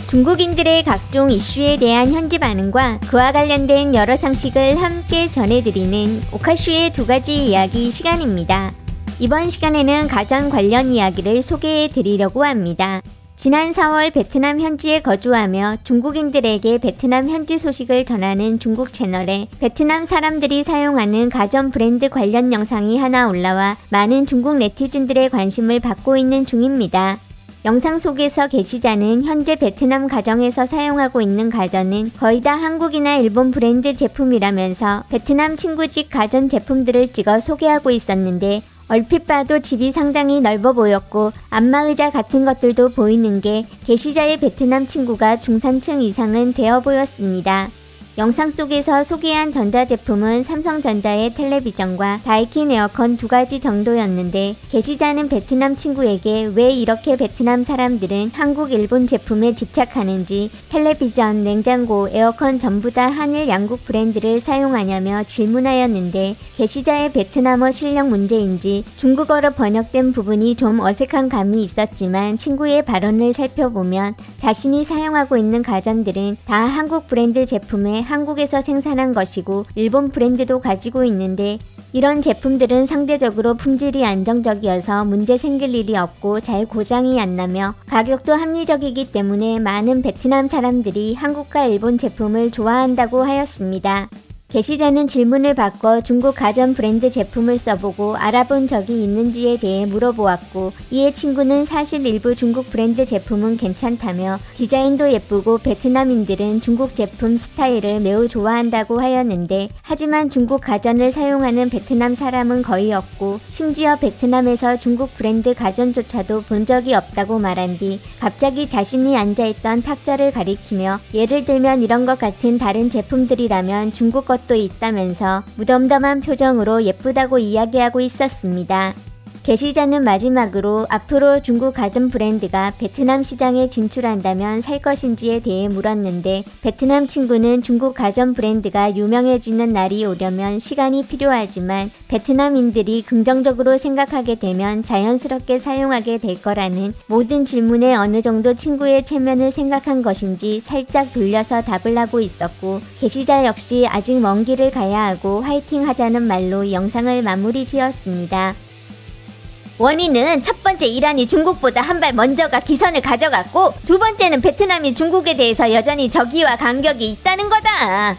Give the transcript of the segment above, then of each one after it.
중국인들의 각종 이슈에 대한 현지 반응과 그와 관련된 여러 상식을 함께 전해드리는 오카슈의 두 가지 이야기 시간입니다. 이번 시간에는 가전 관련 이야기를 소개해드리려고 합니다. 지난 4월 베트남 현지에 거주하며 중국인들에게 베트남 현지 소식을 전하는 중국 채널에 베트남 사람들이 사용하는 가전 브랜드 관련 영상이 하나 올라와 많은 중국 네티즌들의 관심을 받고 있는 중입니다. 영상 속에서 게시자는 현재 베트남 가정에서 사용하고 있는 가전은 거의 다 한국이나 일본 브랜드 제품이라면서 베트남 친구 집 가전 제품들을 찍어 소개하고 있었는데 얼핏 봐도 집이 상당히 넓어 보였고 안마의자 같은 것들도 보이는 게 게시자의 베트남 친구가 중산층 이상은 되어 보였습니다. 영상 속에서 소개한 전자제품은 삼성전자의 텔레비전과 다이킨 에어컨 두 가지 정도였는데 게시자는 베트남 친구에게 왜 이렇게 베트남 사람들은 한국, 일본 제품에 집착하는지 텔레비전, 냉장고, 에어컨 전부 다 한일 양국 브랜드를 사용하냐며 질문하였는데 게시자의 베트남어 실력 문제인지 중국어로 번역된 부분이 좀 어색한 감이 있었지만 친구의 발언을 살펴보면 자신이 사용하고 있는 가전들은 다 한국 브랜드 제품에 한국에서 생산한 것이고 일본 브랜드도 가지고 있는데 이런 제품들은 상대적으로 품질이 안정적이어서 문제 생길 일이 없고 잘 고장이 안 나며 가격도 합리적이기 때문에 많은 베트남 사람들이 한국과 일본 제품을 좋아한다고 하였습니다. 게시자는 질문을 바꿔 중국 가전 브랜드 제품을 써보고 알아본 적이 있는지에 대해 물어보았고 이에 친구는 사실 일부 중국 브랜드 제품은 괜찮다며 디자인도 예쁘고 베트남인들은 중국 제품 스타일을 매우 좋아한다고 하였는데 하지만 중국 가전을 사용하는 베트남 사람은 거의 없고 심지어 베트남에서 중국 브랜드 가전조차도 본 적이 없다고 말한 뒤 갑자기 자신이 앉아있던 탁자를 가리키며 예를 들면 이런 것 같은 다른 제품들이라면 중국 도 있다면서 무덤덤한 표정으로 예쁘다고 이야기하고 있었습니다. 게시자는 마지막으로 앞으로 중국 가전 브랜드가 베트남 시장에 진출한다면 살 것인지에 대해 물었는데 베트남 친구는 중국 가전 브랜드가 유명해지는 날이 오려면 시간이 필요하지만 베트남인들이 긍정적으로 생각하게 되면 자연스럽게 사용하게 될 거라는 모든 질문에 어느 정도 친구의 체면을 생각한 것인지 살짝 돌려서 답을 하고 있었고 게시자 역시 아직 먼 길을 가야 하고 화이팅 하자는 말로 영상을 마무리 지었습니다. 원인은 첫 번째 이란이 중국보다 한 발 먼저가 기선을 가져갔고 두 번째는 베트남이 중국에 대해서 여전히 적의와 간격이 있다는 거다.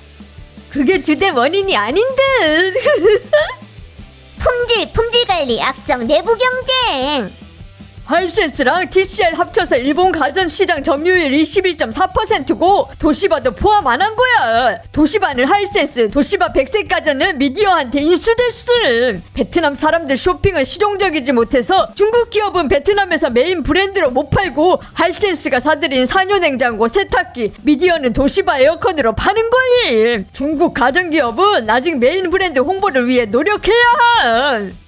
그게 주된 원인이 아닌 듯. 품질 관리, 악성 내부 경쟁. 할센스랑 TCL 합쳐서 일본 가전 시장 점유율 21.4%고 도시바도 포함 안 한 거야. 도시바는 할센스, 도시바 100세 가전은 미디어한테 인수됐음. 베트남 사람들 쇼핑은 실용적이지 못해서 중국 기업은 베트남에서 메인 브랜드로 못 팔고 할센스가 사들인 산유 냉장고, 세탁기, 미디어는 도시바 에어컨으로 파는 거임. 중국 가전 기업은 아직 메인 브랜드 홍보를 위해 노력해야 함.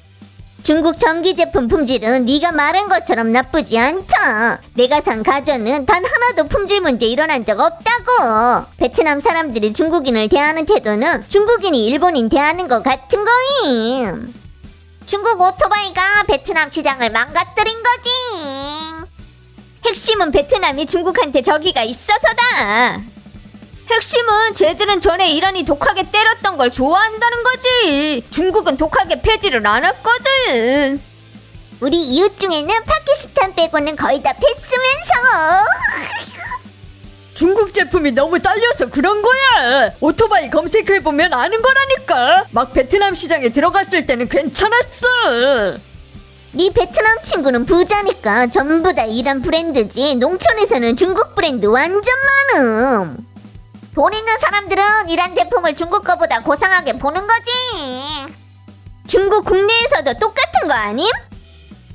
중국 전기 제품 품질은 네가 말한 것처럼 나쁘지 않다. 내가 산 가전은 단 하나도 품질 문제 일어난 적 없다고. 베트남 사람들이 중국인을 대하는 태도는 중국인이 일본인 대하는 것 같은 거임. 중국 오토바이가 베트남 시장을 망가뜨린 거지. 핵심은 베트남이 중국한테 적의가 있어서다. 핵심은 쟤들은 전에 이란이 독하게 때렸던 걸 좋아한다는 거지. 중국은 독하게 폐지를 안 했거든. 우리 이웃 중에는 파키스탄 빼고는 거의 다 패스면서. 중국 제품이 너무 딸려서 그런 거야. 오토바이 검색해보면 아는 거라니까. 막 베트남 시장에 들어갔을 때는 괜찮았어. 네 베트남 친구는 부자니까 전부 다 이란 브랜드지. 농촌에서는 중국 브랜드 완전 많음. 돈 있는 사람들은 이란 제품을 중국 거보다 고상하게 보는 거지. 중국 국내에서도 똑같은 거 아님?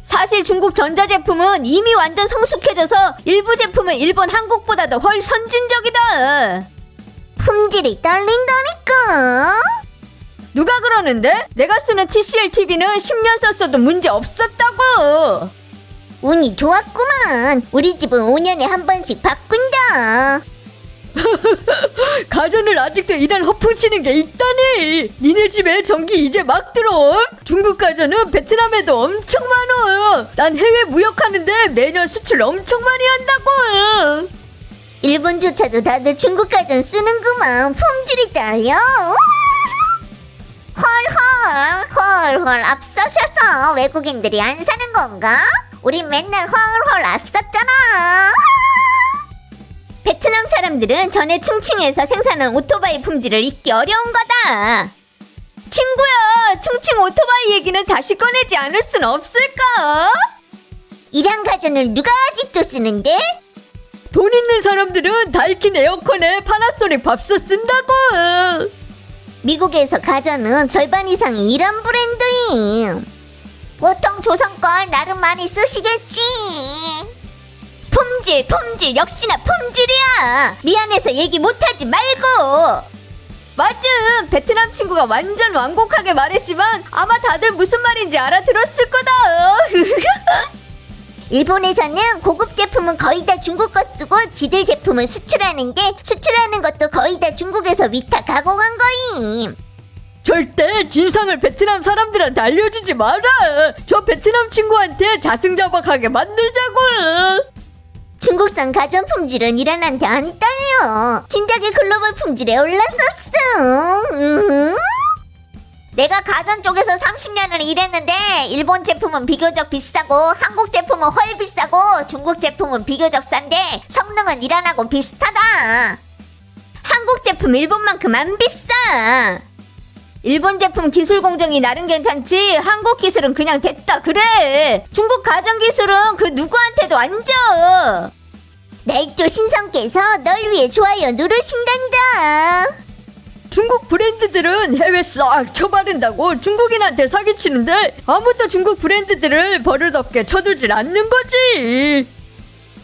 사실 중국 전자제품은 이미 완전 성숙해져서 일부 제품은 일본, 한국보다도 훨 선진적이다. 품질이 딸린다니까. 누가 그러는데? 내가 쓰는 TCL TV는 10년 썼어도 문제 없었다고. 운이 좋았구만. 우리 집은 5년에 한 번씩 바꾼다. 가전을 아직도 이런 허풍치는 게 있다니. 니네 집에 전기 이제 막 들어옴? 중국 가전은 베트남에도 엄청 많어. 난 해외 무역하는데 매년 수출 엄청 많이 한다고. 일본조차도 다들 중국 가전 쓰는구만. 품질이 딸려. 헐 앞서셔서 외국인들이 안 사는 건가? 우린 맨날 헐 앞섰잖아. 베트남 사람들은 전에 충칭에서 생산한 오토바이 품질을 잊기 어려운 거다. 친구야, 충칭 오토바이 얘기는 다시 꺼내지 않을 순 없을까? 이런 가전을 누가 아직도 쓰는데? 돈 있는 사람들은 다이킨 에어컨에 파나소닉 밥솥 쓴다고. 미국에서 가전은 절반 이상이 이런 브랜드임. 보통 조선 걸 나름 많이 쓰시겠지. 품질 역시나 품질이야. 미안해서 얘기 못하지 말고. 맞음, 베트남 친구가 완전 완곡하게 말했지만 아마 다들 무슨 말인지 알아들었을 거다. 일본에서는 고급 제품은 거의 다 중국 거 쓰고 지들 제품을 수출하는데 수출하는 것도 거의 다 중국에서 위탁 가공한 거임. 절대 진상을 베트남 사람들한테 알려주지 마라. 저 베트남 친구한테 자승자박하게 만들자고. 중국산 가전 품질은 이란한테 안 딸려. 진작에 글로벌 품질에 올랐었어. 내가 가전 쪽에서 30년을 일했는데 일본 제품은 비교적 비싸고 한국 제품은 훨 비싸고 중국 제품은 비교적 싼데 성능은 이란하고 비슷하다. 한국 제품 일본만큼 안 비싸. 일본 제품 기술 공정이 나름 괜찮지 한국 기술은 그냥 됐다 그래. 중국 가전 기술은 그 누구한테도 안 져. 날조 신성께서 널 위해 좋아요 누르신단다. 중국 브랜드들은 해외 싹 쳐바른다고 중국인한테 사기치는데 아무도 중국 브랜드들을 버릇없게 쳐두질 않는 거지.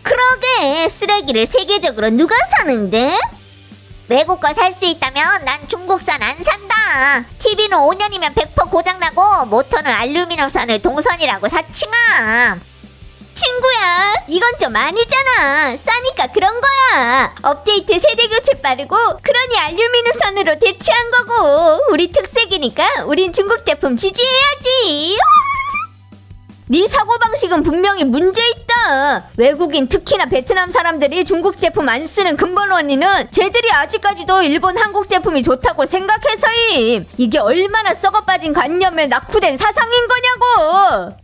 그러게 쓰레기를 세계적으로 누가 사는데? 외국 거 살 수 있다면 난 중국산 안 산다. TV는 5년이면 100% 고장나고 모터는 알루미늄산을 동선이라고 사칭함. 친구야, 이건 좀 아니잖아. 싸니까 그런 거야. 업데이트 세대 교체 빠르고 그러니 알루미늄선으로 대체한 거고 우리 특색이니까 우린 중국 제품 지지해야지. 네 사고방식은 분명히 문제있다. 외국인 특히나 베트남 사람들이 중국 제품 안 쓰는 근본 원인은 쟤들이 아직까지도 일본 한국 제품이 좋다고 생각해서임. 이게 얼마나 썩어빠진 관념에 낙후된 사상인 거냐고.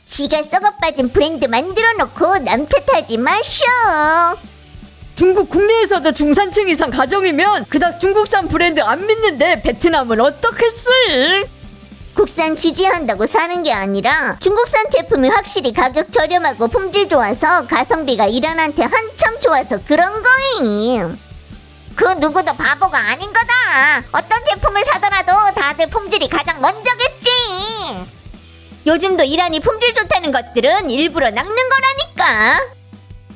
지가 썩어빠진 브랜드 만들어놓고 남 탓하지 마셔. 중국 국내에서도 중산층 이상 가정이면 그닥 중국산 브랜드 안 믿는데 베트남은 어떻겠을? 국산 지지한다고 사는 게 아니라 중국산 제품이 확실히 가격 저렴하고 품질 좋아서 가성비가 이란한테 한참 좋아서 그런 거임. 그 누구도 바보가 아닌 거다. 어떤 제품을 사더라도 다들 품질이 가장 먼저겠지. 요즘도 이란이 품질 좋다는 것들은 일부러 낚는 거라니까.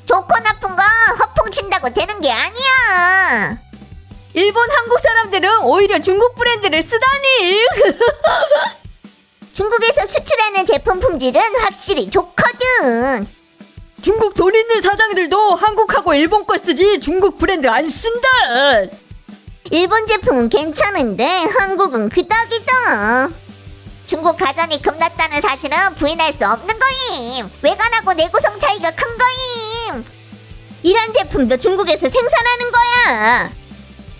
좋고 나쁜 거 허풍친다고 되는 게 아니야. 일본 한국 사람들은 오히려 중국 브랜드를 쓰다니. 중국에서 수출하는 제품 품질은 확실히 좋거든. 중국 돈 있는 사장들도 한국하고 일본 거 쓰지 중국 브랜드 안 쓴다. 일본 제품은 괜찮은데 한국은 그닥이다. 중국 가전이 급났다는 사실은 부인할 수 없는 거임. 외관하고 내구성 차이가 큰 거임. 이란 제품도 중국에서 생산하는 거야.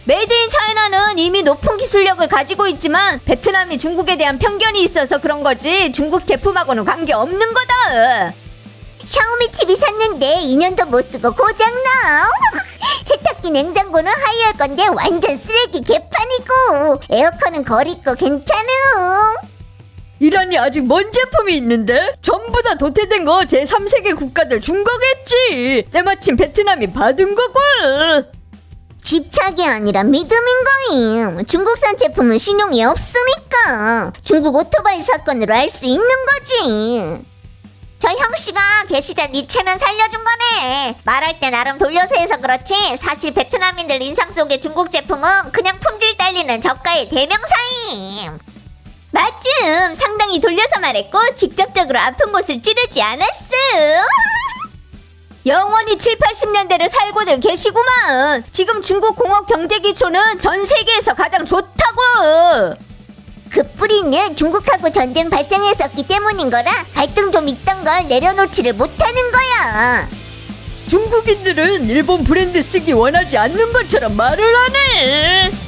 메이드 인 차이나는 이미 높은 기술력을 가지고 있지만 베트남이 중국에 대한 편견이 있어서 그런 거지 중국 제품하고는 관계없는 거다. 샤오미 TV 샀는데 2년도 못 쓰고 고장나. 세탁기 냉장고는 하이할 건데 완전 쓰레기 개판이고 에어컨은 거리 거 괜찮음. 이란이 아직 뭔 제품이 있는데? 전부 다 도태된 거 제3세계 국가들 준 거겠지. 때마침 베트남이 받은 거고. 집착이 아니라 믿음인 거임. 중국산 제품은 신용이 없으니까 중국 오토바이 사건으로 알 수 있는 거지. 저 형씨가 게시자 니 체면 살려준 거네. 말할 때 나름 돌려서 해서 그렇지 사실 베트남인들 인상 속의 중국 제품은 그냥 품질 딸리는 저가의 대명사임. 맞음. 상당히 돌려서 말했고 직접적으로 아픈 곳을 찌르지 않았음. 영원히 7, 80년대를 살고들 계시구만. 지금 중국 공업 경제 기초는 전 세계에서 가장 좋다고. 그 뿌리는 중국하고 전쟁 발생했었기 때문인 거라 갈등 좀 있던 걸 내려놓지를 못하는 거야. 중국인들은 일본 브랜드 쓰기 원하지 않는 것처럼 말을 하네.